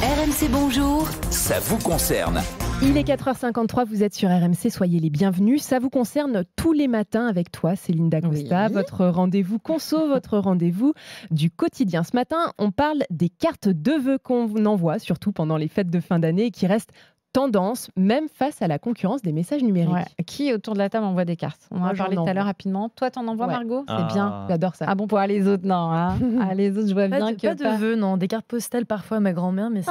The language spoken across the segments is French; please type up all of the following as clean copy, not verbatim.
RMC Bonjour. Ça vous concerne. Il est 4h53, vous êtes sur RMC, soyez les bienvenus. Ça vous concerne tous les matins avec toi, Céline Dacosta. Oui. Votre rendez-vous conso, votre rendez-vous du quotidien. Ce matin, on parle des cartes de vœux qu'on envoie, surtout pendant les fêtes de fin d'année, et qui restent tendance, même face à la concurrence des messages numériques. Ouais. Qui autour de la table envoie des cartes? On en a parlé tout à l'heure rapidement. Toi, t'en envoies, Margot? C'est bien. J'adore ça. Ah bon, pour les autres, non. Hein. Les autres, je vois bien que pas de vœux, non. Des cartes postales parfois à ma grand-mère, mais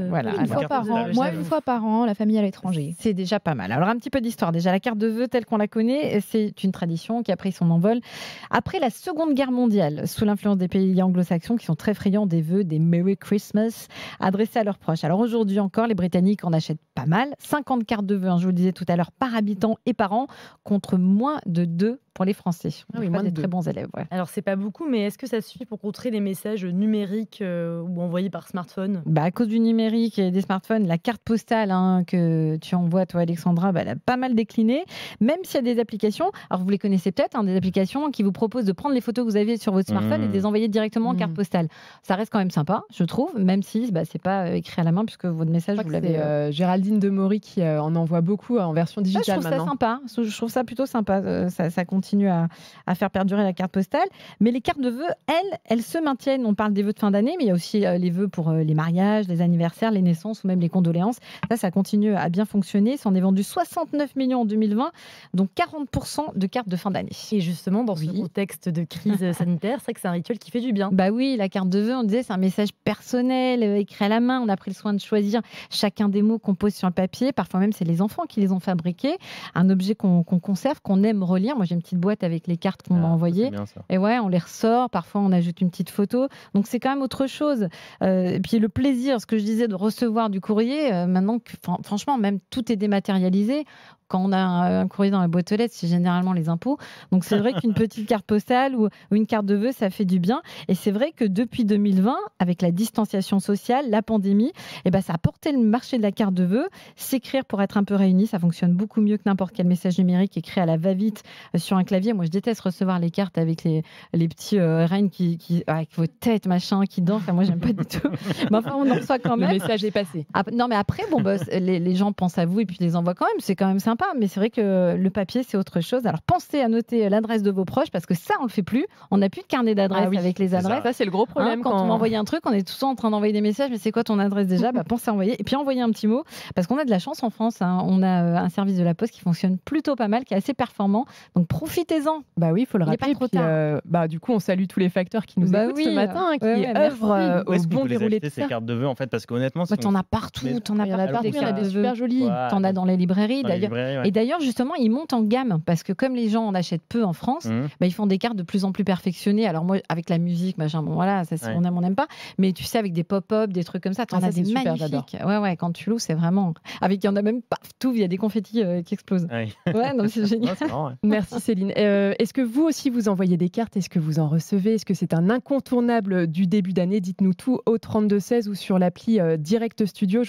voilà. Une fois par an. Moi, une fois par an, la famille à l'étranger. C'est déjà pas mal. Alors, un petit peu d'histoire. Déjà, la carte de vœux telle qu'on la connaît, c'est une tradition qui a pris son envol après la Seconde Guerre mondiale, sous l'influence des pays anglo-saxons qui sont très friands des vœux, des Merry Christmas adressés à leurs proches. Alors aujourd'hui encore, les Britanniques en achètent pas mal. 50 cartes de vœux, je vous le disais tout à l'heure, par habitant et par an, contre moins de 2 pour les Français. Moins des de très bons élèves. Ouais. Alors, c'est pas beaucoup, mais est-ce que ça suffit pour contrer les messages numériques ou envoyés par smartphone? À cause du numérique et des smartphones, la carte postale que tu envoies, toi, Alexandra, elle a pas mal décliné. Même s'il y a des applications, alors vous les connaissez peut-être, des applications qui vous proposent de prendre les photos que vous avez sur votre smartphone et de les envoyer directement en carte postale. Ça reste quand même sympa, je trouve, même si c'est pas écrit à la main, puisque votre message, vous l'avez... C'est Géraldine Demory qui en envoie beaucoup en version digitale. Je trouve ça sympa. Je trouve ça plutôt sympa. Ça continue à faire perdurer la carte postale. Mais les cartes de vœux, elles se maintiennent. On parle des vœux de fin d'année, mais il y a aussi les vœux pour les mariages, les anniversaires, les naissances ou même les condoléances. Ça continue à bien fonctionner. Ça en est vendu 69 millions en 2020, donc 40% de cartes de fin d'année. Et justement, dans ce contexte de crise sanitaire, c'est vrai que c'est un rituel qui fait du bien. Oui, la carte de vœux, on disait, c'est un message personnel, écrit à la main. On a pris le soin de choisir chacun des mots qu'on pose sur le papier. Parfois même, c'est les enfants qui les ont fabriqués. Un objet qu'on conserve, qu'on aime relire. Moi, j'ai une petite boîte avec les cartes qu'on m'a envoyées. Et on les ressort. Parfois, on ajoute une petite photo. Donc, c'est quand même autre chose. Et puis, le plaisir, ce que je disais, de recevoir du courrier, maintenant, franchement, même tout est dématérialisé. Quand on a un courrier dans la boîte aux lettres, c'est généralement les impôts. Donc, c'est vrai qu'une petite carte postale ou une carte de vœux, ça fait du bien. Et c'est vrai que depuis 2020, avec la distanciation sociale, la pandémie, ça a porté le marché de la carte de vœux. S'écrire pour être un peu réuni, ça fonctionne beaucoup mieux que n'importe quel message numérique écrit à la va-vite sur un clavier. Moi, je déteste recevoir les cartes avec les petits rennes avec vos têtes, machin, qui dansent. Enfin, moi, j'aime pas du tout. Mais enfin, on en reçoit quand même. Le message est passé. Non, mais après, les gens pensent à vous et puis les envoient quand même. C'est quand même sympa. Mais c'est vrai que le papier, c'est autre chose. Alors, pensez à noter l'adresse de vos proches parce que ça, on le fait plus. On n'a plus de carnet d'adresse avec les adresses. Ça, c'est le gros problème. Quand on m'envoie un truc, on est tout le temps en train d'envoyer des messages. Mais c'est quoi ton adresse déjà? Pensez à envoyer. Et puis, envoyer un petit mot. Parce qu'on a de la chance en France. On a un service de la Poste qui fonctionne plutôt pas mal, qui est assez performant. Donc, profitez-en. Oui, il faut le rappeler. Il est pas trop tard. Du coup, on salue tous les facteurs qui nous écoutent ce matin, qui œuvrent au bon déroulé de ces cartes de vœux, en fait, parce qu'honnêtement, t'en as partout. T'en as partout. Il y en a des super jolies. T'en as dans les librairies, d'ailleurs. Et d'ailleurs, justement, ils montent en gamme parce que comme les gens en achètent peu en France, ils font des cartes de plus en plus perfectionnées. Alors moi, avec la musique, machin, on aime, on n'aime pas. Mais tu sais, avec des pop-up, des trucs comme ça, t'en as des magnifiques. Quand tu loues, c'est vraiment. Il y en a même partout, il y a des confettis qui explosent. C'est génial. C'est marrant, Merci Céline. Est-ce que vous aussi vous envoyez des cartes? Est-ce que vous en recevez? Est-ce que c'est un incontournable du début d'année? Dites-nous tout au 32 16 ou sur l'appli Direct Studio.